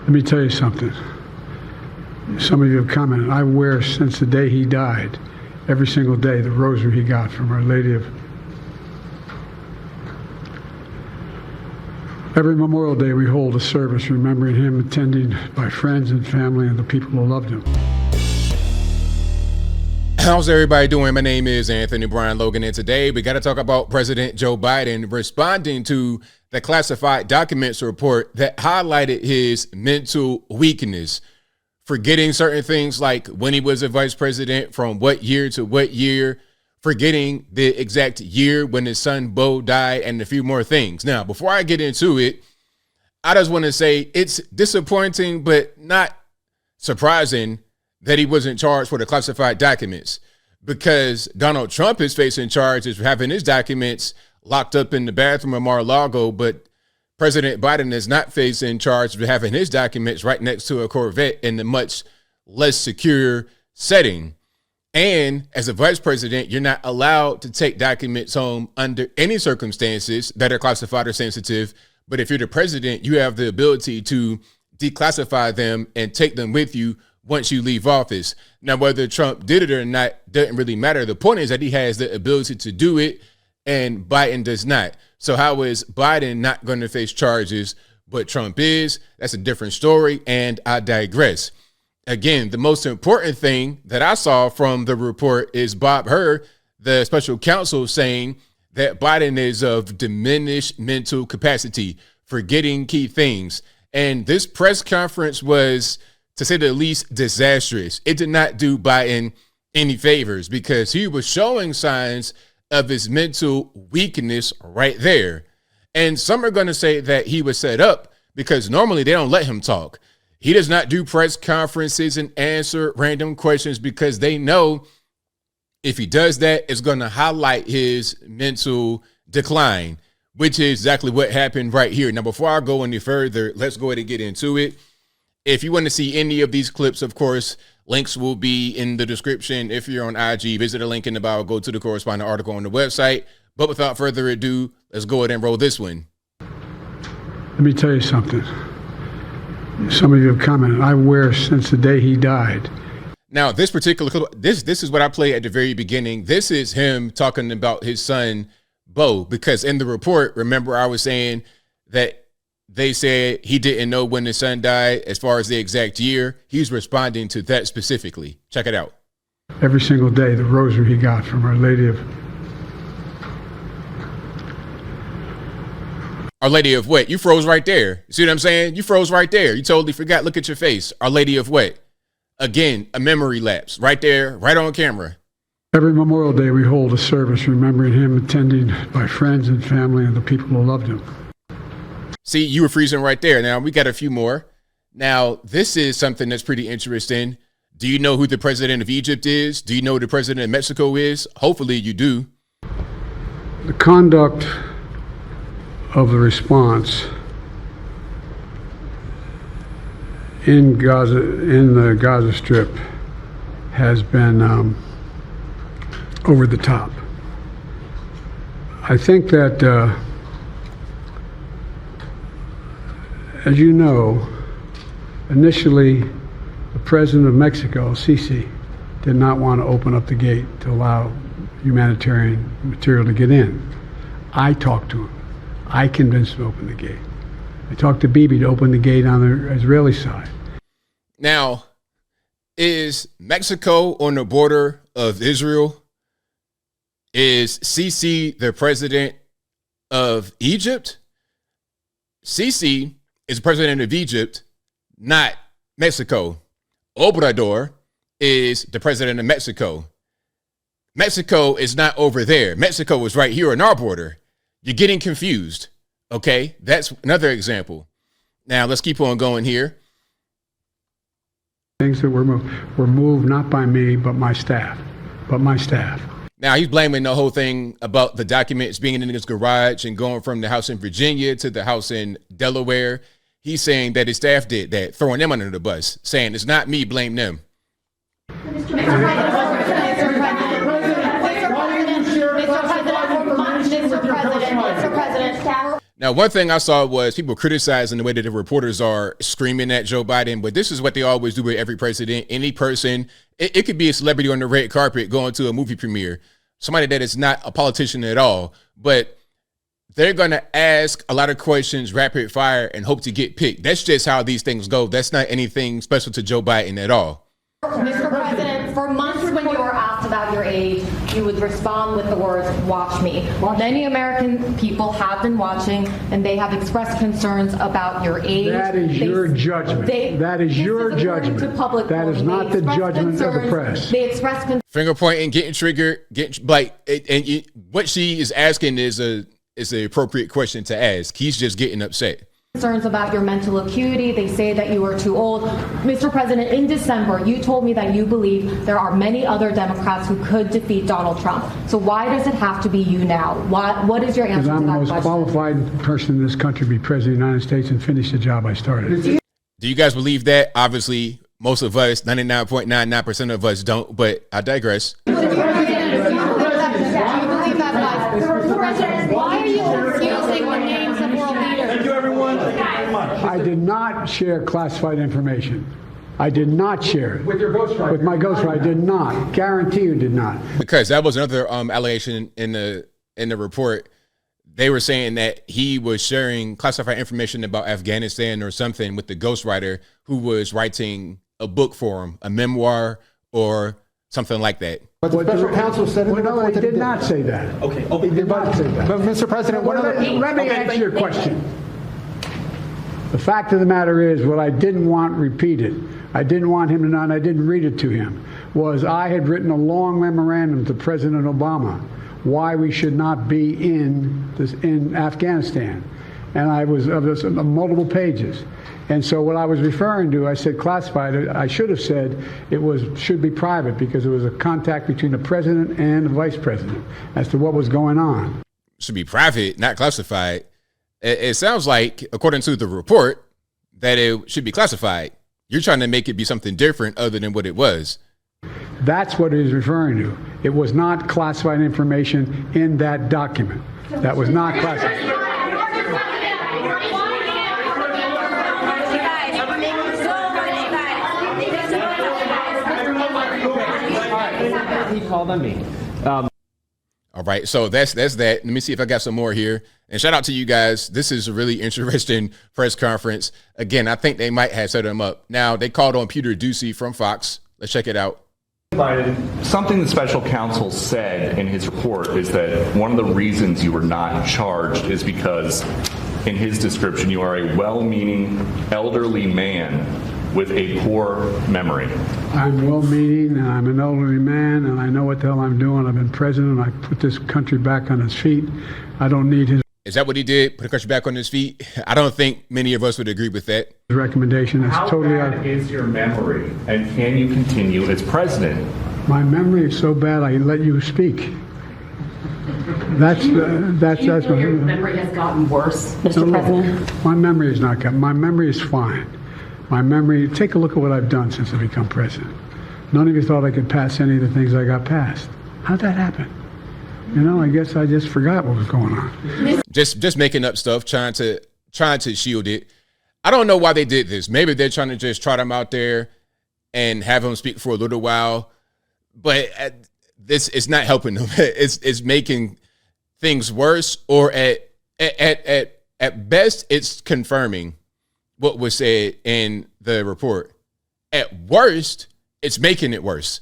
Let me tell you something. Some of you have commented. I wear, since the day he died, every single day, the rosary he got from Our Lady of... Every Memorial Day, we hold a service remembering him, attended by friends and family and the people who loved him. How's everybody doing? My name is Anthony Brian Logan, and today we got to talk about President Joe Biden responding to the classified documents report that highlighted his mental weakness, forgetting certain things like when he was a vice president, from what year to what year, forgetting the exact year when his son Bo died, and a few more things. Now, before I get into it, I just want to say it's disappointing but not surprising that he wasn't charged for the classified documents, because Donald Trump is facing charges for having his documents locked up in the bathroom of Mar-a-Lago, but President Biden is not facing charge for having his documents right next to a Corvette in a much less secure setting. And as a vice president, you're not allowed to take documents home under any circumstances that are classified or sensitive. But if you're the president, you have the ability to declassify them and take them with you once you leave office. Now, whether Trump did it or not doesn't really matter. The point is that he has the ability to do it and Biden does not. So how is Biden not going to face charges, but Trump is? That's a different story, and I digress. Again, the most important thing that I saw from the report is Bob Hur, the special counsel, saying that Biden is of diminished mental capacity, forgetting key things. And this press conference was, to say the least, disastrous. It did not do Biden any favors because he was showing signs of his mental weakness right there. And some are going to say that he was set up because normally they don't let him talk. He does not do press conferences and answer random questions because they know if he does that, it's going to highlight his mental decline, which is exactly what happened right here. Now, before I go any further, let's go ahead and get into it. If you want to see any of these clips, of course, links will be in the description. If you're on IG, visit a link in the bio, go to the corresponding article on the website. But without further ado, let's go ahead and roll this one. Let me tell you something. Some of you have commented. I wear, since the day he died. Now, this particular clip, this is what I played at the very beginning. This is him talking about his son, Bo, because in the report, remember I was saying that they said he didn't know when his son died as far as the exact year. He's responding to that specifically. Check it out. Every single day, the rosary he got from Our Lady of... Our Lady of what? You froze right there. See what I'm saying? You froze right there. You totally forgot. Look at your face. Our Lady of what? Again, a memory lapse right there, right on camera. Every Memorial Day, we hold a service remembering him, attended by friends and family and the people who loved him. See, you were freezing right there. Now, we got a few more. Now, this is something that's pretty interesting. Do you know who the president of Egypt is? Do you know who the president of Mexico is? Hopefully you do. The conduct of the response in Gaza, in the Gaza Strip, has been over the top. I think that as you know, initially, the president of Mexico, Sisi, did not want to open up the gate to allow humanitarian material to get in. I talked to him. I convinced him to open the gate. I talked to Bibi to open the gate on the Israeli side. Now, is Mexico on the border of Israel? Is Sisi the president of Egypt? Sisi is president of Egypt, not Mexico. Obrador is the president of Mexico. Mexico is not over there. Mexico is right here on our border. You're getting confused. Okay, that's another example. Now let's keep on going here. Things that were moved not by me, but my staff. Now he's blaming the whole thing about the documents being in his garage and going from the house in Virginia to the house in Delaware. He's saying that his staff did that, throwing them under the bus, saying it's not me, blame them. Now, one thing I saw was people criticizing the way that the reporters are screaming at Joe Biden, but this is what they always do with every president. Any person, it could be a celebrity on the red carpet going to a movie premiere, somebody that is not a politician at all, but they're going to ask a lot of questions, rapid fire, and hope to get picked. That's just how these things go. That's not anything special to Joe Biden at all. Mr. President, for months when you were asked about your age, you would respond with the words, watch me. Many American people have been watching, and they have expressed concerns about your age. That is your judgment. That is your judgment. That is not the judgment of the press. They express concerns. Finger pointing, getting triggered, what she is asking is an appropriate question to ask. He's just getting upset. Concerns about your mental acuity. They say that you are too old. Mr. President, in December, you told me that you believe there are many other Democrats who could defeat Donald Trump. So why does it have to be you now? What is your answer to that question? I'm the most qualified person in this country to be president of the United States and finish the job I started. Do you guys believe that? Obviously, most of us, 99.99% of us don't, but I digress. Why are you confusing the names of world leaders? Thank you, everyone. I did not share classified information. I did not share it. With your ghostwriter. With my ghostwriter, I did not. Guarantee you did not. Because that was another allegation in the report. They were saying that he was sharing classified information about Afghanistan or something with the ghostwriter who was writing a book for him, a memoir or something like that. But the special counsel said in the report he that did not say that. Okay. He did not say that. But Mr. President, Let me answer your question. The fact of the matter is, what I didn't want repeated, I didn't want him to know, and I didn't read it to him, was I had written a long memorandum to President Obama why we should not be in Afghanistan. And I was of this multiple pages. And so what I was referring to, I said classified. I should have said should be private because it was a contact between the president and the vice president as to what was going on. Should be private, not classified. It sounds like, according to the report, that it should be classified. You're trying to make it be something different other than what it was. That's what he's referring to. It was not classified information in that document. That was not classified. he called on me. All right, so that's that. Let me see if I got some more here. And shout out to you guys. This is a really interesting press conference. Again, I think they might have set him up. Now, they called on Peter Doocy from Fox. Let's check it out. Something the special counsel said in his report is that one of the reasons you were not charged is because, in his description, you are a well-meaning elderly man with a poor memory. I'm well-meaning, and I'm an elderly man, and I know what the hell I'm doing. I've been president. I put this country back on its feet. I don't need his... Is that what he did? Put the country back on his feet? I don't think many of us would agree with that. Recommendation is totally... How bad is your memory, and can you continue as president? My memory is so bad I let you speak. That's your memory has gotten worse, Mr. President? My memory is not good. My memory is fine. My memory, take a look at what I've done since I become president. None of you thought I could pass any of the things I got passed. How'd that happen? You know, I guess I just forgot what was going on. Just making up stuff, trying to shield it. I don't know why they did this. Maybe they're trying to just trot him out there and have him speak for a little while. But this is not helping them. It's making things worse, or at best, it's confirming what was said in the report. At worst, it's making it worse.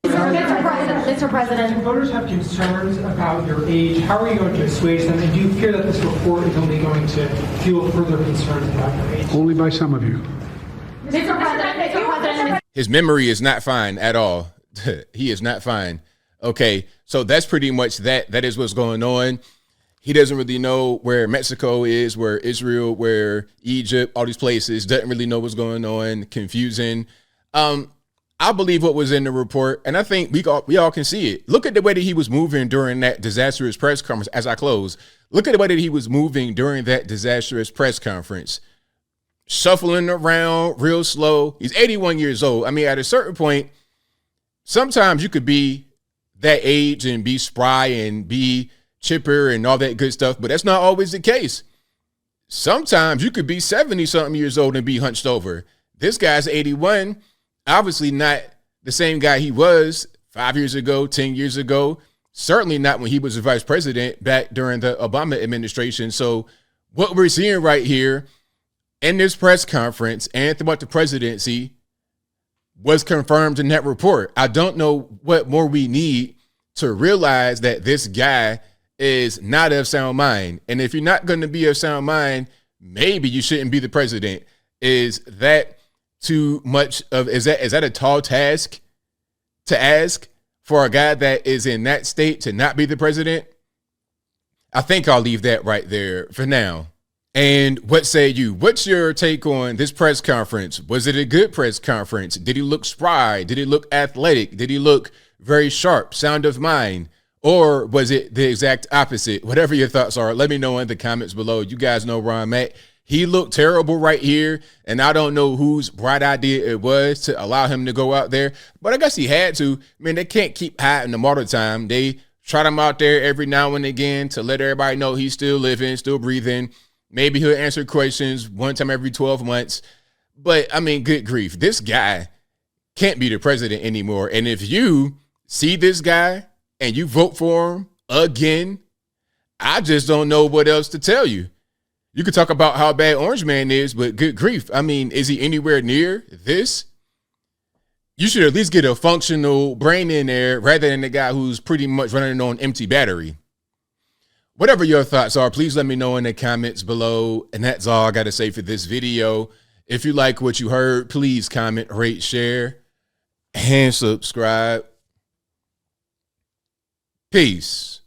Mr. President. Voters have concerns about your age. How are you going to assuage them? And do you fear that this report is only going to fuel further concerns about your age? Only by some of you. Mr. President. His memory is not fine at all. He is not fine. Okay, so that's pretty much that. That is what's going on. He doesn't really know where Mexico is, where Israel, where Egypt, all these places, doesn't really know what's going on. Confusing. I believe what was in the report, and I think we all can see it. Look at the way that he was moving during that disastrous press conference. As I close, look at the way that he was moving during that disastrous press conference, shuffling around real slow. He's 81 years old. I mean, at a certain point, sometimes you could be that age and be spry and be, chipper and all that good stuff, but that's not always the case. Sometimes you could be 70-something years old and be hunched over. This guy's 81, obviously not the same guy he was 5 years ago, 10 years ago, certainly not when he was the vice president back during the Obama administration. So what we're seeing right here in this press conference and throughout the presidency was confirmed in that report. I don't know what more we need to realize that this guy is not of sound mind. And if you're not going to be of sound mind, maybe you shouldn't be the president. Is that too much of, is that a tall task to ask for a guy that is in that state to not be the president? I think I'll leave that right there for now. And what say you? What's your take on this press conference? Was it a good press conference? Did he look spry? Did he look athletic? Did he look very sharp, sound of mind? Or was it the exact opposite? Whatever your thoughts are, let me know in the comments below. You guys know where I'm at. He looked terrible right here, and I don't know whose bright idea it was to allow him to go out there, but I guess he had to. I mean, they can't keep hiding him all the time. They trot him out there every now and again to let everybody know he's still living, still breathing. Maybe he'll answer questions one time every 12 months. But, I mean, good grief. This guy can't be the president anymore. And if you see this guy and you vote for him again, I just don't know what else to tell you. You could talk about how bad Orange Man is, but good grief. I mean, is he anywhere near this? You should at least get a functional brain in there rather than the guy who's pretty much running on empty battery. Whatever your thoughts are, please let me know in the comments below. And that's all I got to say for this video. If you like what you heard, please comment, rate, share, and subscribe. Peace.